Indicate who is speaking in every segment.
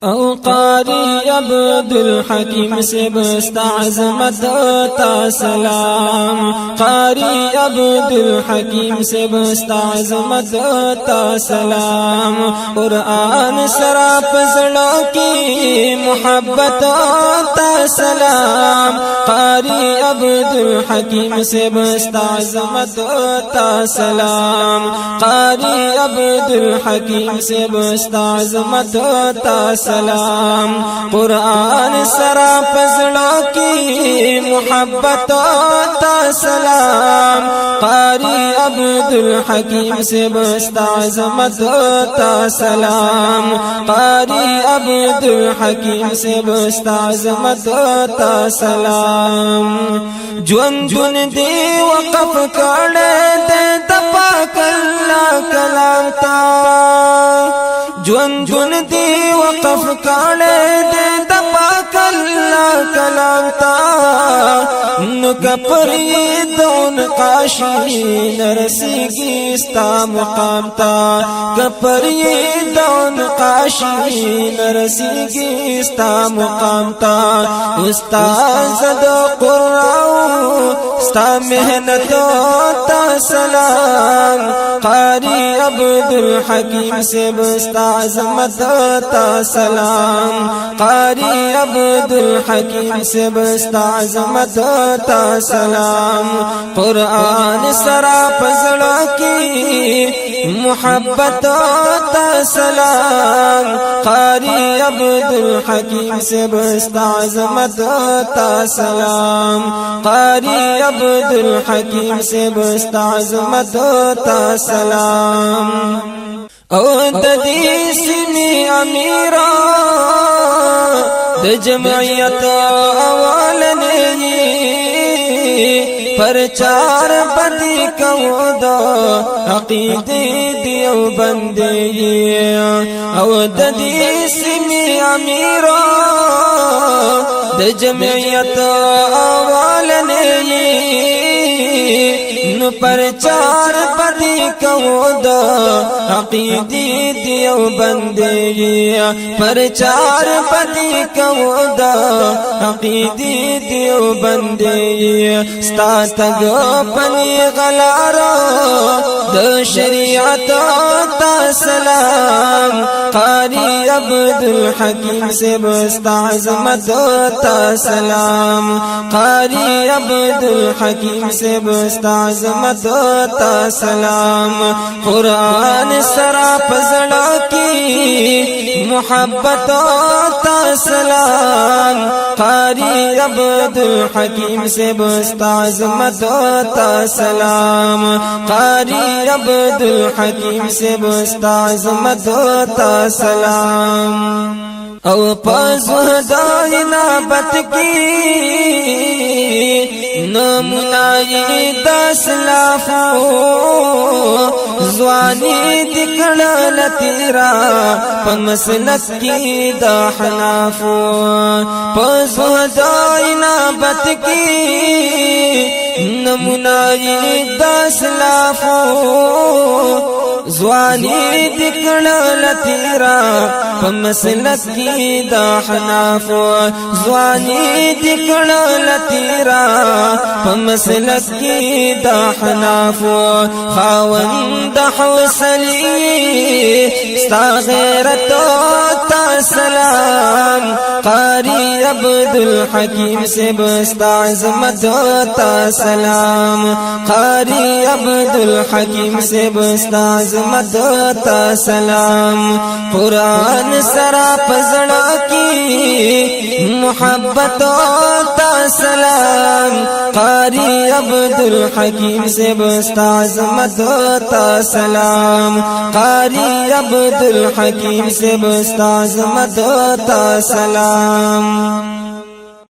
Speaker 1: او قاری عبدالحکیم سے ستاعظمت تا سلام، قاری عبدالحکیم سے ستاعظمت تا سلام، قرآن سراپ زڑوں کی محبت تا سلام، قاری عبدالحکیم سے ستاعظمت تا سلام، قاری عبدالحکیم سے ستاعظمت تا سلام، قرآن سرا پزڑوں کی محبت تا سلام، قاری عبدالحکیم سے ستاعظمت تا سلام، قاری عبدالحکیم سے ستاعظمت تا سلام، جون جون دی وقف کڑے دے دپاک اللہ کلام تا، جون جون دی وقف کڑے دے دپاک اللہ کلام تا، نکپری دون قاشی نرسیگی استا مقام تا، کپری دون قاشی نرسیگی استا مقام تا، استاذ دو قرآن استا محنتو تا سلام، قاری عبدالحکیم سے ستاعظمت تا سلام، قاری عبدالحکیم سے ستاعظمت تا سلام، قرآن سرا پزڑوں کی محبت تا سلام، قاری عبدالحکیم سے ستاعظمت تا سلام، قاری عبدالحکیم سے ستاعظمت تا سلام، او ددی سمی امیرا د جمعیت اولنی پرچار بدی کو دا عقیدی دیو بندی، او ددی سمی امیرا د جمعیت اولنی نو پرچار بدی کو دا عقیدی دیو بندی، پرچار بدی کو دا عقیدی دیو بندی، ستا تگو پنی غلارو دا شریعت تا سلام، قاری عبدالحکیم سے ستاعظمت تا سلام، قاری عبدالحکیم سے ستاعظمت تا سلام، قرآن سرا پزڑوں کی محبت تا سلام، قاری عبدالحکیم سے ستاعظمت تا سلام، قاری عبدالحکیم سے ستاعظمت تا سلام، او پزہدائی نابت کی نمونائی دس لافو، زوانی دکڑل تیرا پمسلک کی دا حنافو، پزہدائی نابت کی نمونائی دس لافو، زوانی دکڑل تیرا پمسلک کی دا حنافو، زوانی دکڑل تیرا پمسلک کی دا حنافو، خاوند حوصلی ستا غیرتو تا سلام، قاری عبدالحکیم سے ستاعظمت تا سلام، قاری عبدالحکیم سے ستاعظمت تا سلام، قرآن سرا پزڑوں کی محبت تا سلام، قاری عبدالحکیم سے ستاعظمت تا سلام، قاری عبدالحکیم سے ستاعظمت تا سلام،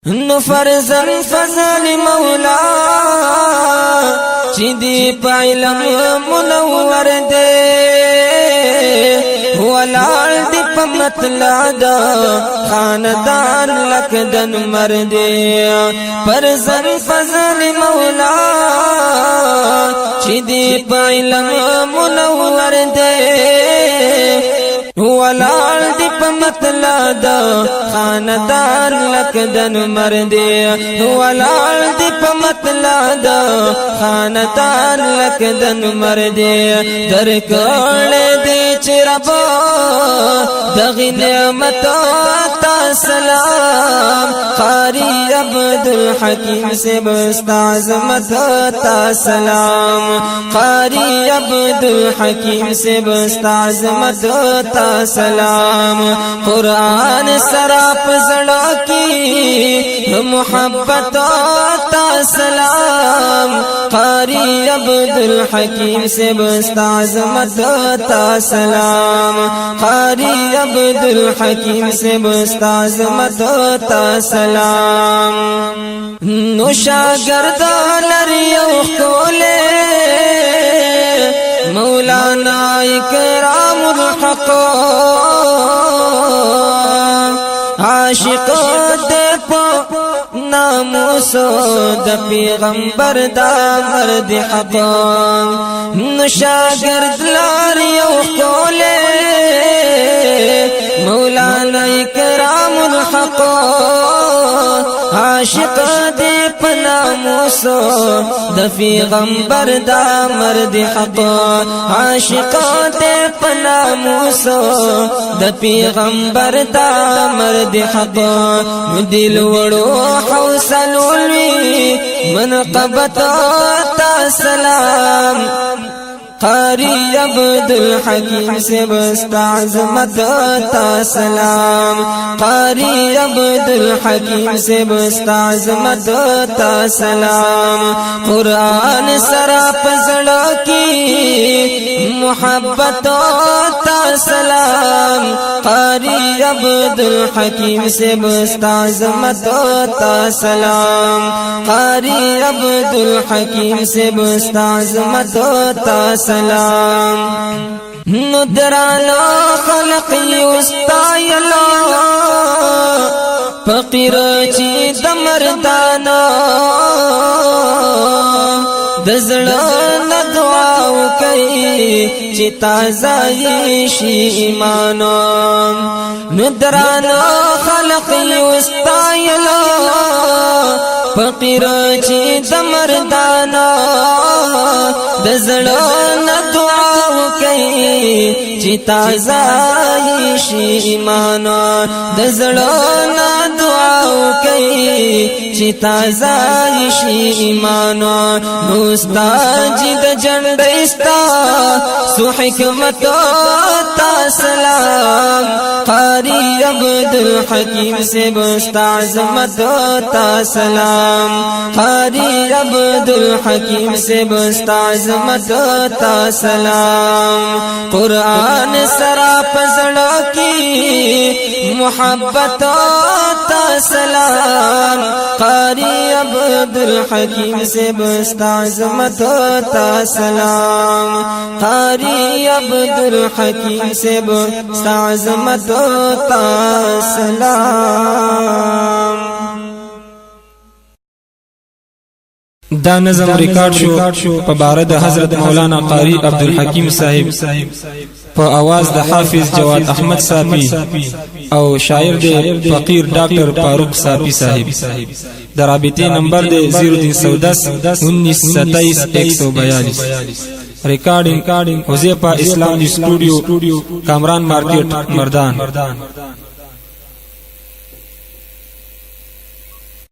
Speaker 1: نفرزن فضل مولا چی دی پا علم منور دے، ولال دی پا مطلع دا خاندان لکدن مردے، پرزن فضل مولا چی دی پا علم منور دے، ولال دی پا مطلع دا خاندان لکدن مردی ولال دی پا مطلع دا خاندان لکدن مردی در کول دی چربا دغی نعمت تا سلام قاری عبدالحکیم سے ستاعظمت تا سلام قاری عبدالحکیم سے ستاعظمت تا سلام قرآن سراپ زڑا کی محبت تا سلام قاری عبدالحکیم سے ستاعظمت تا سلام قاری عبدالحکیم سے ستاعظمت تا سلام نو شاگردان لریو کولے مولانا اکرام الحق عاشق دے پا ناموسو دا پیغمبر دا مرد حق نو شاگرد لاریو کولے مولانا اکرام الحق عاشق دے پناموسو دا پیغمبر دا مرد حق عاشق دے پناموسو دا پیغمبر دا مرد حق دل وڑو حوصلوی منقبت تا سلام قاری عبدالحکیم سے ستاعظمت تا سلام قاری عبدالحکیم سے ستاعظمت تا سلام قرآن سراپ زڑا کی محبت تا سلام قاری عبدالحکیم سے ستاعظمت تا سلام قاری عبدالحکیم سے ستاعظمت تا سلام ندرانا خلقی استایلا فقیر چی دمردانا دزڑان دعاو کئی چی تازائی شی ایمانا ندرانا خلقی استایلا فقیر چی دمردانا دزڑان دعاو کئی چی تازائی شی ایمانا دزڑان دعاو کئی چی تازائی شی ایمانا نوستا جد جنڈستا سو حکمت تا سلام قاری عبدالحکیم سے ستاعظمت تا سلام قاری عبدالحکیم سے ستاعظمت تا سلام قرآن سراپ زڑا کی محبت تا سلام قاری عبدالحکیم سے ستاعظمت تا سلام قاری عبدالحکیم سے ستاعظمت تا سلام
Speaker 2: دا نظم ریکارڈ شو په باره د حضرت مولانا قاری عبدالحکیم صاحب په آواز د حافظ جواد احمد صافی او شاعر د فقیر ڈاکٹر فاروق صافی صاحب د رابطه نمبر د 0310 1927 142 ریکارڈنگ حذیفہ اسلامی اسٹوڈیو کامران مارکیٹ مردان